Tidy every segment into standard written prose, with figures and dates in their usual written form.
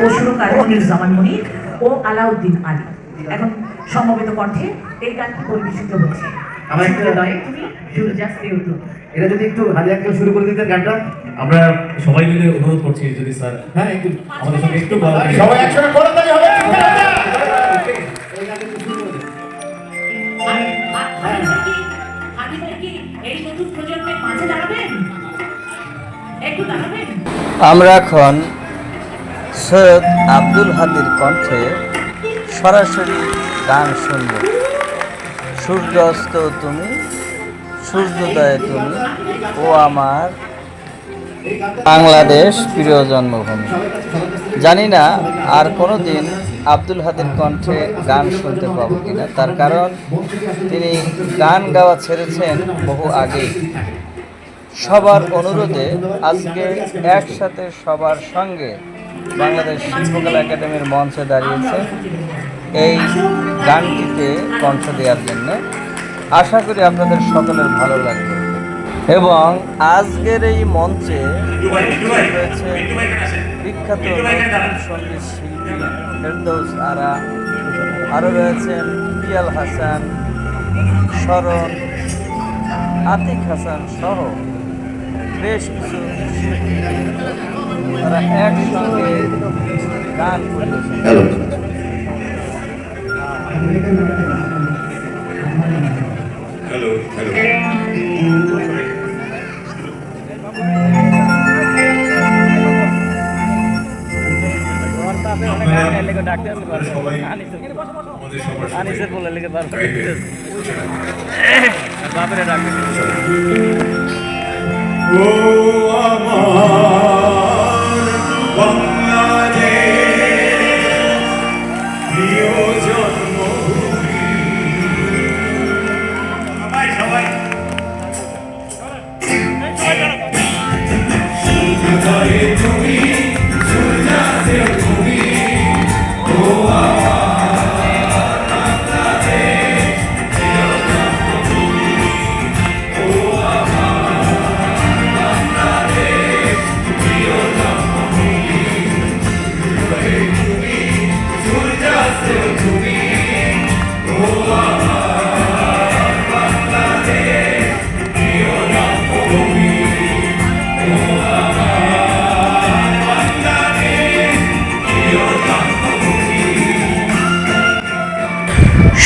ও সুরকার মনিরুজ্জামান মনির ও আলাউদ্দিন আলী এখন সমবেত কণ্ঠে এই গানটি পরিবেশিত হচ্ছে। আমার একটা হৃদয়ে তুমি সূর্যাস্তেও তুমি। এটা যদি একটু হালি আঙ্কেল শুরু করে দিতেন গানটা, আমরা সবাই মিলে অনুরোধ করছি যদি স্যার হ্যাঁ একটু আমাদের সঙ্গে একটু সবাই একসাথে করে তালি হবে। আমরা এখন সৈয়দ আব্দুল হাদীর কণ্ঠে সরাসরি গান শুনব। সূর্যাস্ত তুমি, সূর্যোদয়ে তুমি, ও আমার বাংলাদেশ প্রিয় জন্মভূমি। জানি না আর কোনো দিন আব্দুল হাদীর কণ্ঠে গান শুনতে পাবো কিনা, তার কারণ তিনি গান গাওয়া ছেড়েছেন বহু আগেই। সবার অনুরোধে আজকে একসাথে সবার সঙ্গে বাংলাদেশ শিল্পকলা একাডেমির মঞ্চে দাঁড়িয়েছে এই গানটিতে কণ্ঠ দেওয়ার জন্য। আশা করি আপনাদের সকলের ভালো লাগবে। এবং আজকের এই মঞ্চে রয়েছে বিখ্যাত সঙ্গীত শিল্পী ফেরদৌস আরা, আরও রয়েছেন পিয়াল হাসান, শরণ, আতিক হাসান সহ বেশ কিছু শিল্পী। তারা একসঙ্গে গান পরিবেশন করেছে। ও আমার বাংলাদেশ প্রিয় জন্মভূমি। সবাই সূর্যোদয়ে তুমি, সূর্যাস্তে তুমি, ও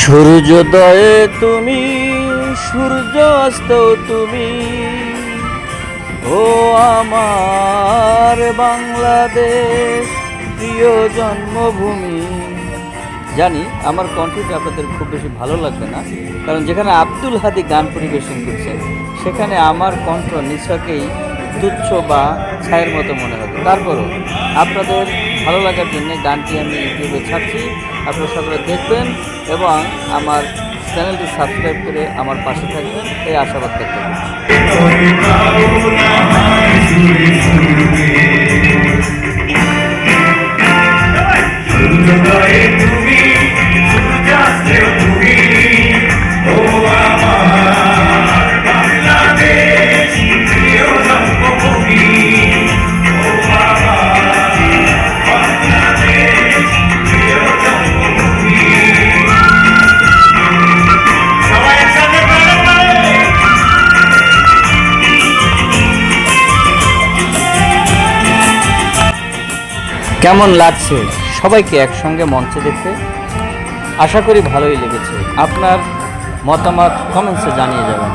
সূর্যোদয়ে তুমি, সূর্যাস্ত তুমি, ও আমার বাংলাদেশ প্রিয় জন্মভূমি। জানি আমার কণ্ঠটি আপনাদের খুব বেশি ভালো লাগবে না, কারণ যেখানে আব্দুল হাদী গান পরিবেশন করছেন সেখানে আমার কণ্ঠ নিছকেই তুচ্ছ বা ছায়ের মতো মনে হবে। তারপরও আপনাদের ভালো লাগার জন্য গানটি আমি ইউটিউবে ছাড়ছি, আপনারা সকলে দেখবেন এবং আমার চ্যানেলটি সাবস্ক্রাইব করে আমার পাশে থাকবেন, এই আশাবাদ করতে পারি। কেমন লাগছে সবাইকে একসঙ্গে মঞ্চে দেখতে? আশা করি ভালোই লেগেছে। আপনার মতামত কমেন্টসে জানিয়ে যাবেন।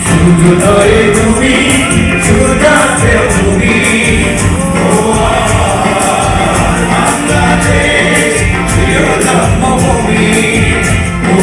সূর্যোদয়ে তুমি, সূর্যাস্তে তুমি, ও আমার বাংলাদেশ প্রিয় জন্মভূমি, ও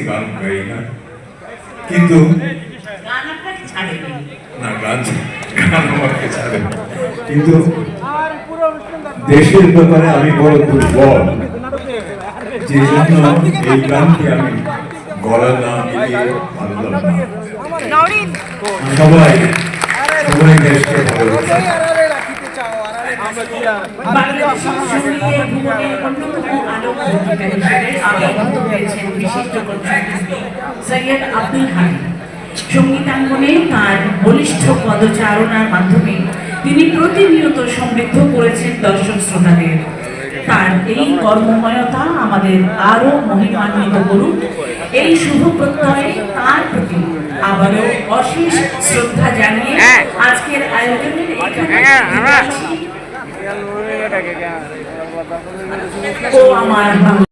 গান গাই না, কিন্তু গান আপনাকে ছাড়েনি। না গান গান আমাকে ছাড়ে না। কিন্তু দেশের ব্যাপারে আমি বড় দুর্বল, যে জন্য এই গানটি আমি গলা না মিলিয়ে পারলাম না। সবাই সবাই দেশকে ভালোবাসে। বাংলাদেশের সঙ্গীতের ভুবনের অন্যতম আলোকবর্তিকা হিসেবে আবির্ভূত হয়েছেন বিশিষ্ট কণ্ঠশিল্পী সৈয়দ আব্দুল হামিদ। সঙ্গীতাঙ্গনে তার বলিষ্ঠ পদচারণার মাধ্যমে তিনি প্রতিনিয়ত সমৃদ্ধ করেছেন দর্শক শ্রোতাদের। তার এই কর্মময়তা আমাদের আরো মহিমান্বিত করুন, এই শুভ প্রত্যয়ে তার প্রতি আবারও অশেষ শ্রদ্ধা জানিয়ে আজকের আয়োজনের এখানে ও আমার